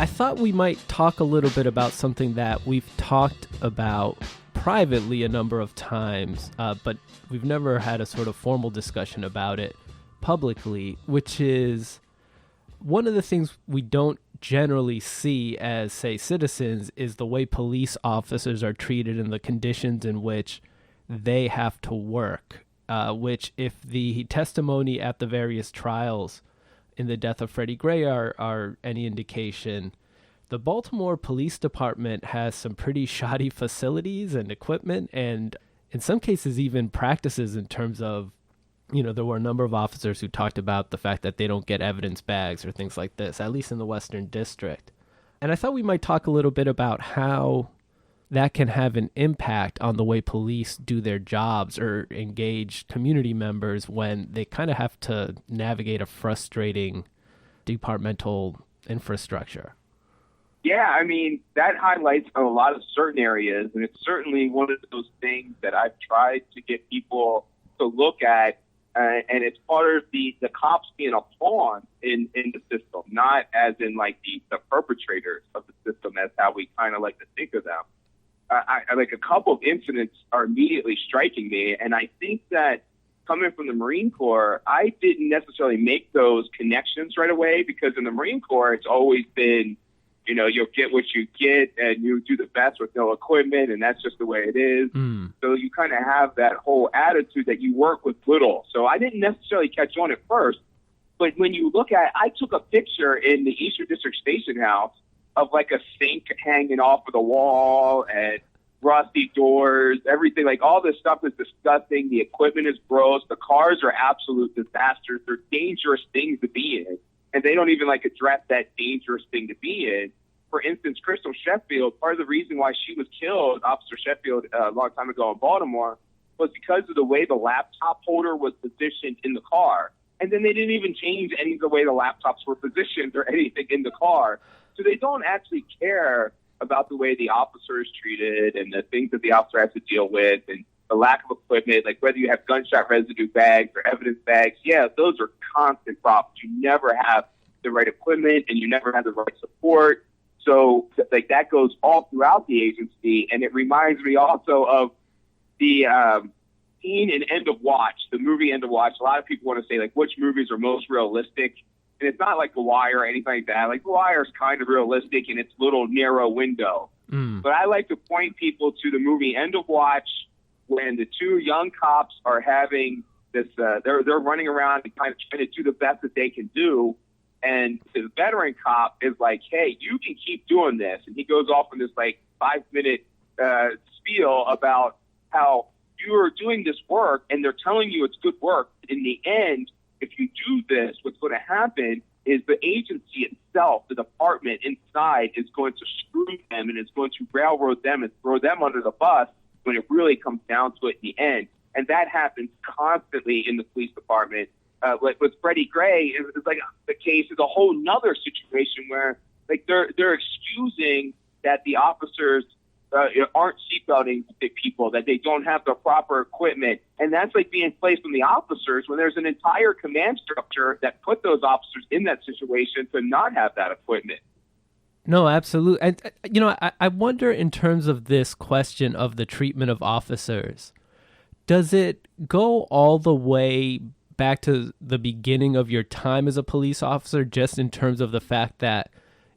I thought we might talk a little bit about something that we've talked about privately a number of times, but we've never had a sort of formal discussion about it publicly, which is one of the things we don't generally see as, say, citizens is the way police officers are treated and the conditions in which they have to work, which if the testimony at the various trials in the death of Freddie Gray are any indication, the Baltimore Police Department has some pretty shoddy facilities and equipment, and in some cases even practices in terms of, there were a number of officers who talked about the fact that they don't get evidence bags or things like this, at least in the Western District. And I thought we might talk a little bit about how that can have an impact on the way police do their jobs or engage community members when they kind of have to navigate a frustrating departmental infrastructure. Yeah, I mean, that highlights a lot of certain areas, and it's certainly one of those things that I've tried to get people to look at, and it's part of the cops being a pawn in the system, not as in like the perpetrators of the system, as how we kind of like to think of them. I like a couple of incidents are immediately striking me, and I think that coming from the Marine Corps, I didn't necessarily make those connections right away, because in the Marine Corps, it's always been, you'll get what you get and you do the best with no equipment, and that's just the way it is. So you kind of have that whole attitude that you work with little. So I didn't necessarily catch on at first, but when you look at, I took a picture in the Eastern District Station House of like a sink hanging off of the wall and rusty doors, everything, like all this stuff is disgusting. The equipment is gross. The cars are absolute disasters. They're dangerous things to be in. And they don't even like address that dangerous thing to be in. For instance, Crystal Sheffield, part of the reason why she was killed, Officer Sheffield, a long time ago in Baltimore, was because of the way the laptop holder was positioned in the car. And then they didn't even change any of the way the laptops were positioned or anything in the car. So they don't actually care about the way the officer is treated and the things that the officer has to deal with and the lack of equipment, like whether you have gunshot residue bags or evidence bags. Yeah, those are constant problems. You never have the right equipment and you never have the right support. So like that goes all throughout the agency. And it reminds me also of the scene in End of Watch, the movie End of Watch. A lot of people want to say like which movies are most realistic. And it's not like The Wire or anything like that. Like The Wire is kind of realistic in its little narrow window. But I like to point people to the movie End of Watch, when the two young cops are having this, they're running around and kind of trying to do the best that they can do. And the veteran cop is like, hey, you can keep doing this. And he goes off on this like 5-minute spiel about how you are doing this work and they're telling you it's good work. In the end, if you do this, what's going to happen is the agency itself, the department inside, is going to screw them and it's going to railroad them and throw them under the bus when it really comes down to it in the end. And that happens constantly in the police department. Like with Freddie Gray, it's like the case is a whole nother situation where like they're excusing that the officers aren't seatbelting people, that they don't have the proper equipment. And that's like being placed on the officers when there's an entire command structure that put those officers in that situation to not have that equipment. No, absolutely. And, I wonder in terms of this question of the treatment of officers, does it go all the way back to the beginning of your time as a police officer, just in terms of the fact that,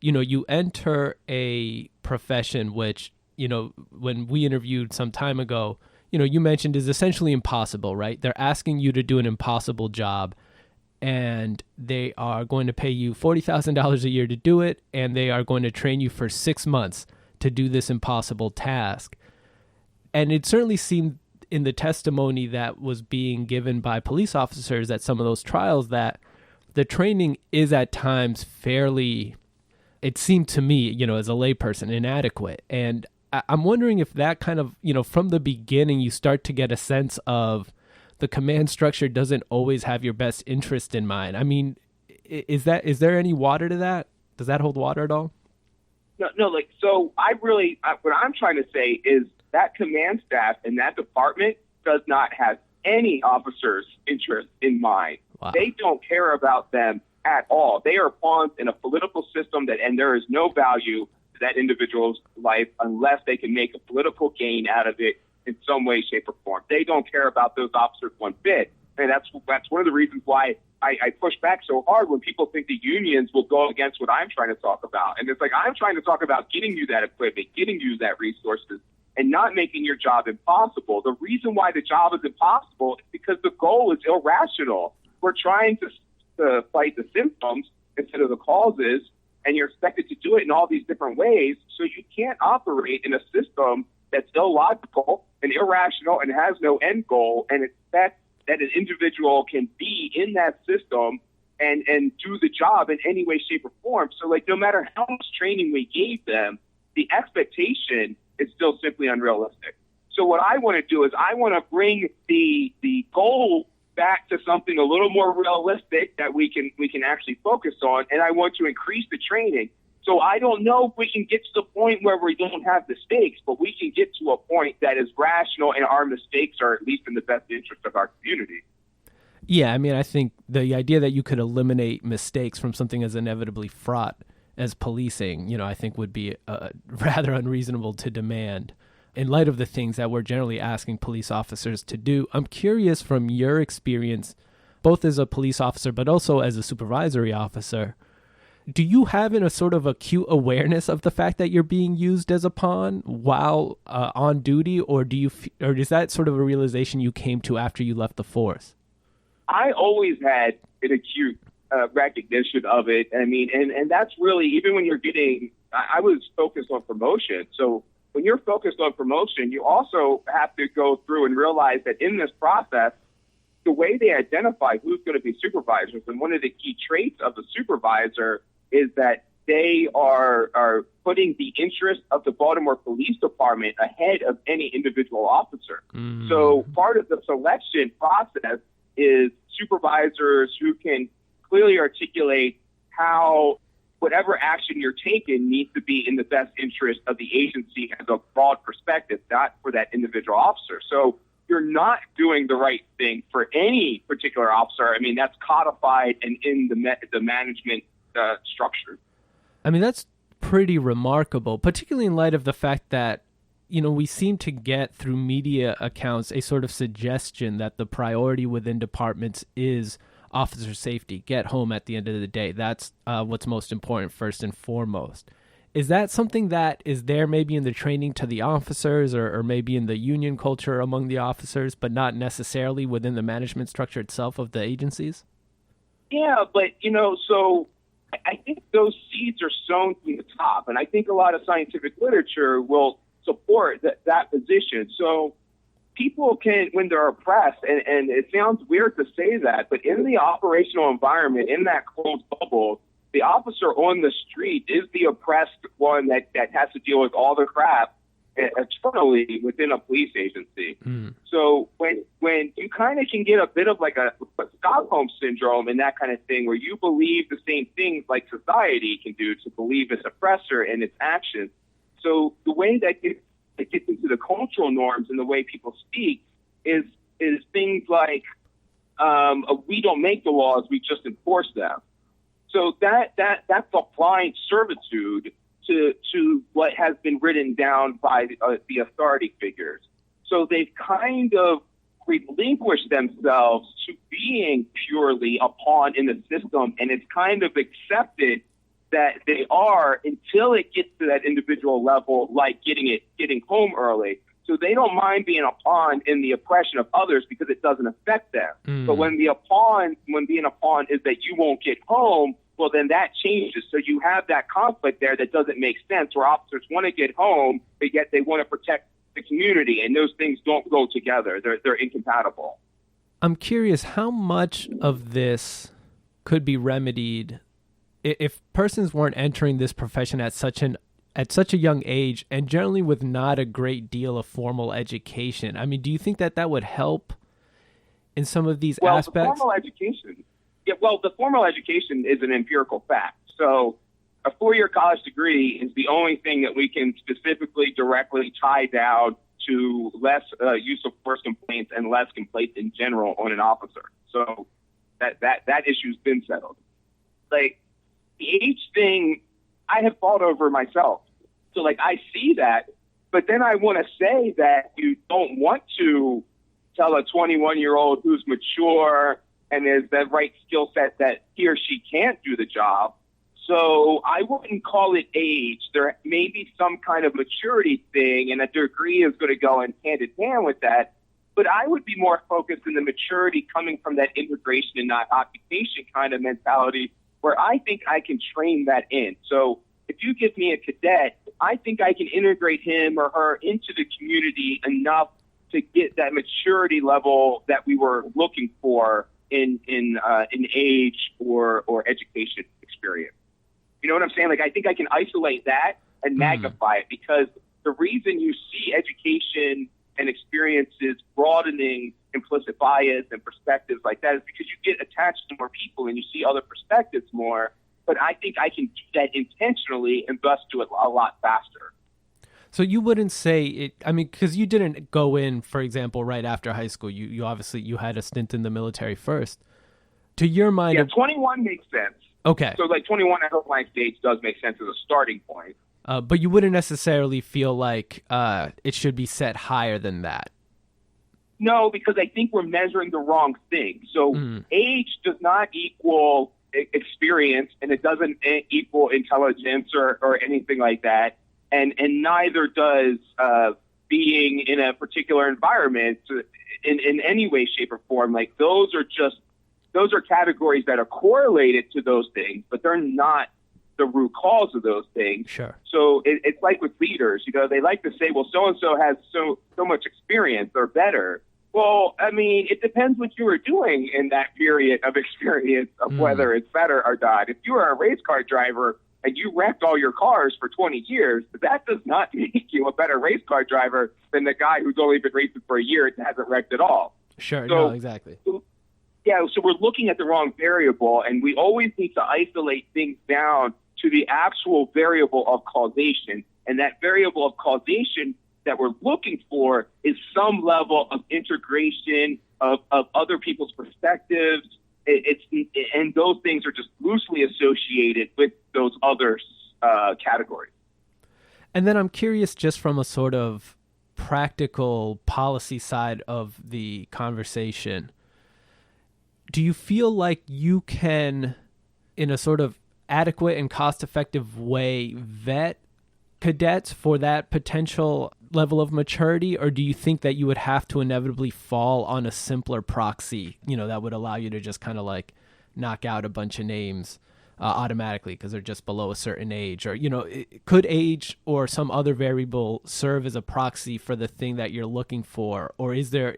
you enter a profession which, when we interviewed some time ago, you mentioned is essentially impossible, right? They're asking you to do an impossible job. And they are going to pay you $40,000 a year to do it, and they are going to train you for 6 months to do this impossible task. And it certainly seemed in the testimony that was being given by police officers at some of those trials that the training is at times fairly, it seemed to me, as a layperson, inadequate. And I'm wondering if that kind of, from the beginning, you start to get a sense of the command structure doesn't always have your best interest in mind. I mean, is there any water to that? Does that hold water at all? No, so what I'm trying to say is that command staff in that department does not have any officer's interest in mind. Wow. They don't care about them at all. They are pawns in a political system and there is no value to that individual's life unless they can make a political gain out of it in some way, shape, or form. They don't care about those officers one bit. And that's one of the reasons why I push back so hard when people think the unions will go against what I'm trying to talk about. And it's like, I'm trying to talk about getting you that equipment, getting you that resources, and not making your job impossible. The reason why the job is impossible is because the goal is irrational. We're trying to fight the symptoms instead of the causes, and you're expected to do it in all these different ways. So you can't operate in a system that's illogical and irrational and has no end goal and expect that an individual can be in that system and do the job in any way, shape, or form. So, like, no matter how much training we gave them, the expectation is still simply unrealistic. So what I want to do is I want to bring the goal back to something a little more realistic that we can actually focus on, and I want to increase the training. So I don't know if we can get to the point where we don't have mistakes, but we can get to a point that is rational and our mistakes are at least in the best interest of our community. Yeah, I mean, I think the idea that you could eliminate mistakes from something as inevitably fraught as policing, I think would be rather unreasonable to demand in light of the things that we're generally asking police officers to do. I'm curious from your experience, both as a police officer, but also as a supervisory officer, do you have a sort of acute awareness of the fact that you're being used as a pawn while on duty, or is that sort of a realization you came to after you left the force? I always had an acute recognition of it. I mean, and that's really, even when you're I was focused on promotion. So when you're focused on promotion, you also have to go through and realize that in this process, the way they identify who's going to be supervisors, and one of the key traits of the supervisor is that they are putting the interest of the Baltimore Police Department ahead of any individual officer. Mm. So part of the selection process is supervisors who can clearly articulate how whatever action you're taking needs to be in the best interest of the agency as a broad perspective, not for that individual officer. So you're not doing the right thing for any particular officer. I mean, that's codified and in the management structure. I mean, that's pretty remarkable, particularly in light of the fact that, we seem to get through media accounts a sort of suggestion that the priority within departments is officer safety, get home at the end of the day. That's what's most important first and foremost. Is that something that is there maybe in the training to the officers or maybe in the union culture among the officers, but not necessarily within the management structure itself of the agencies? Yeah, but, so I think those seeds are sown from the top, and I think a lot of scientific literature will support that position. So people can, when they're oppressed, and it sounds weird to say that, but in the operational environment, in that closed bubble, the officer on the street is the oppressed one that has to deal with all the crap externally within a police agency. Mm. So when you kind of can get a bit of like a Stockholm syndrome and that kind of thing, where you believe the same things like society can do to believe its oppressor and its actions. So the way that it gets into the cultural norms and the way people speak is things like we don't make the laws, we just enforce them. So that's a blind servitude to what has been written down by the authority figures. So they've kind of relinquished themselves to being purely a pawn in the system, and it's kind of accepted that they are until it gets to that individual level, like getting home early. So they don't mind being a pawn in the oppression of others because it doesn't affect them. Mm. But when being a pawn is that you won't get home, well, then that changes. So you have that conflict there that doesn't make sense, where officers want to get home, but yet they want to protect the community, and those things don't go together. They're incompatible. I'm curious how much of this could be remedied if persons weren't entering this profession at such a young age and generally with not a great deal of formal education. I mean, do you think that would help in some of these aspects? The formal education is an empirical fact. So a 4-year college degree is the only thing that we can specifically directly tie down to less use of force complaints and less complaints in general on an officer. So that issue's been settled. like the age thing, I have thought over myself. So like I see that, but then I want to say that you don't want to tell a 21-year-old who's mature and is the right skill set that he or she can't do the job. So I wouldn't call it age. There may be some kind of maturity thing, and a degree is going to go in hand in hand with that. But I would be more focused in the maturity coming from that integration and not occupation kind of mentality, where I think I can train that in. So if you give me a cadet, I think I can integrate him or her into the community enough to get that maturity level that we were looking for in age or education experience. You know what I'm saying? Like, I think I can isolate that and magnify it, because the reason you see education and experiences broadening implicit bias and perspectives like that is because you get attached to more people and you see other perspectives more. But I think I can do that intentionally and thus do it a lot faster. So you wouldn't say it, I mean, because you didn't go in, for example, right after high school. You obviously, you had a stint in the military first. To your mind... Yeah, 21 makes sense. Okay. So like 21 at Homeland States does make sense as a starting point. But you wouldn't necessarily feel like it should be set higher than that. No, because I think we're measuring the wrong thing. So age does not equal experience, and it doesn't equal intelligence or anything like that. And neither does being in a particular environment in any way, shape, or form. Like those are categories that are correlated to those things, but they're not the root cause of those things. Sure. So it's like with leaders, you know, they like to say, well, so-and-so has so much experience, they're better. Well, I mean, it depends what you were doing in that period of experience of whether it's better or not. If you are a race car driver and you wrecked all your cars for 20 years, that does not make you a better race car driver than the guy who's only been racing for a year and hasn't wrecked at all. Sure, so, no, exactly. Yeah, so we're looking at the wrong variable, and we always need to isolate things down to the actual variable of causation. And that variable of causation that we're looking for is some level of integration of other people's perspectives. And those things are just loosely associated with those other categories. And then I'm curious, just from a sort of practical policy side of the conversation, do you feel like you can, in a sort of adequate and cost-effective way, vet cadets for that potential level of maturity, or do you think that you would have to inevitably fall on a simpler proxy, you know, that would allow you to just kind of like knock out a bunch of names automatically because they're just below a certain age? Or, you know, could age or some other variable serve as a proxy for the thing that you're looking for? Or is there,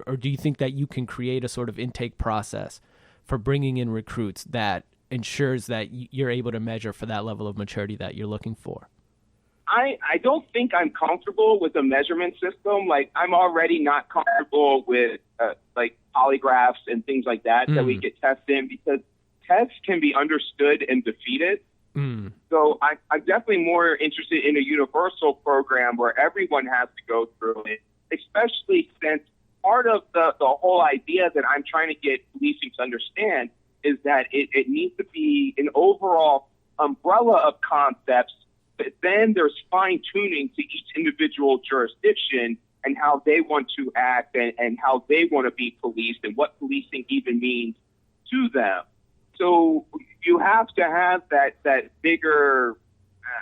or do you think that you can create a sort of intake process for bringing in recruits that ensures that you're able to measure for that level of maturity that you're looking for? I don't think I'm comfortable with a measurement system. Like, I'm already not comfortable with like polygraphs and things like that that we get tested in, because tests can be understood and defeated. So I'm definitely more interested in a universal program where everyone has to go through it, especially since part of the whole idea that I'm trying to get policing to understand is that it needs to be an overall umbrella of concepts, but then there's fine-tuning to each individual jurisdiction and how they want to act and how they want to be policed and what policing even means to them. So you have to have that bigger,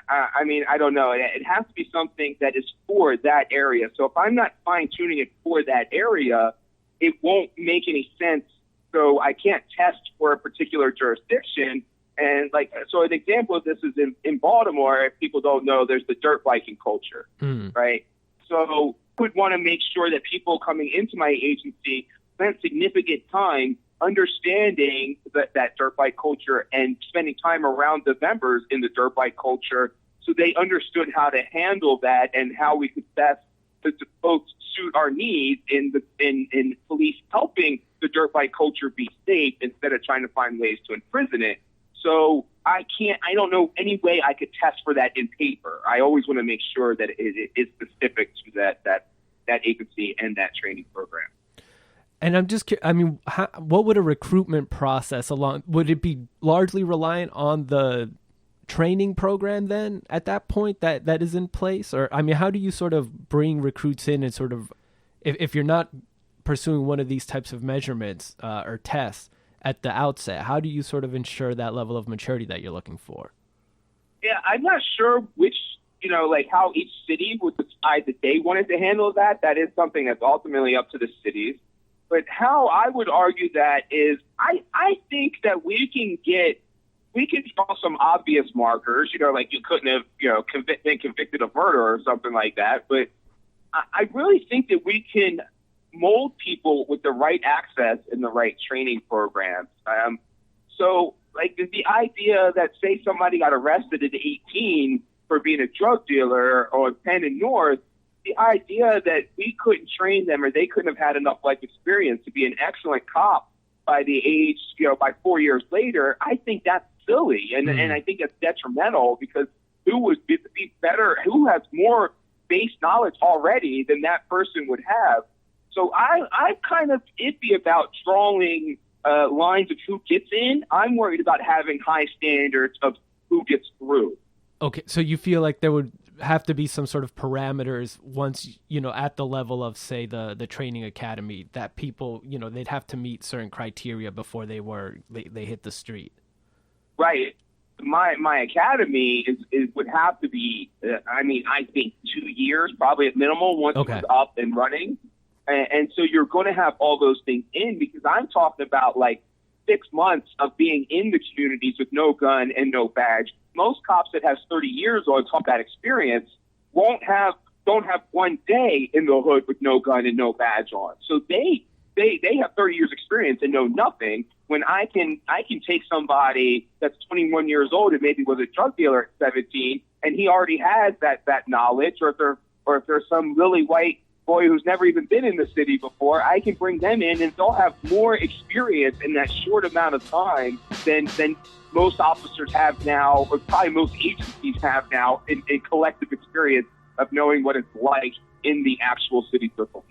I mean, I don't know. It has to be something that is for that area. So if I'm not fine-tuning it for that area, it won't make any sense. So I can't test for a particular jurisdiction. And like, so an example of this is in Baltimore. If people don't know, there's the dirt biking culture, right? So I would want to make sure that people coming into my agency spent significant time understanding that dirt bike culture and spending time around the members in the dirt bike culture, so they understood how to handle that and how we could best to both suit our needs in police helping the dirt bike culture be safe instead of trying to find ways to imprison it. So I don't know any way I could test for that in paper. I always want to make sure that it is specific to that agency and that training program. And I mean, what would a recruitment process would it be largely reliant on the training program then at that point that is in place? Or, I mean, how do you sort of bring recruits in and sort of, if you're not pursuing one of these types of measurements or tests at the outset, how do you sort of ensure that level of maturity that you're looking for? Yeah, I'm not sure which, like how each city would decide that they wanted to handle that. That is something that's ultimately up to the cities. But how I would argue that is I think that we can draw some obvious markers, like you couldn't have, been convicted of murder or something like that. But I really think that we can mold people with the right access and the right training programs. So like the idea that, say, somebody got arrested at 18 for being a drug dealer or 10 and north, the idea that we couldn't train them or they couldn't have had enough life experience to be an excellent cop by the age, by 4 years later, I think that's silly. And I think it's detrimental because who would be better, who has more base knowledge already than that person would have. So I'm kind of iffy about drawing lines of who gets in. I'm worried about having high standards of who gets through. Okay, so you feel like there would have to be some sort of parameters once, at the level of, say, the training academy, that people, they'd have to meet certain criteria before they hit the street. Right. My academy would have to be, I think 2 years, probably at minimum, once it's up and running. And so you're going to have all those things in, because I'm talking about like 6 months of being in the communities with no gun and no badge. Most cops that have 30 years on top of that experience don't have 1 day in the hood with no gun and no badge on. So they have 30 years experience and know nothing, when I can take somebody that's 21 years old and maybe was a drug dealer at 17 and he already has that knowledge, or if there's some really white boy who's never even been in the city before, I can bring them in and they'll have more experience in that short amount of time than most officers have now, or probably most agencies have now in collective experience of knowing what it's like in the actual city circle.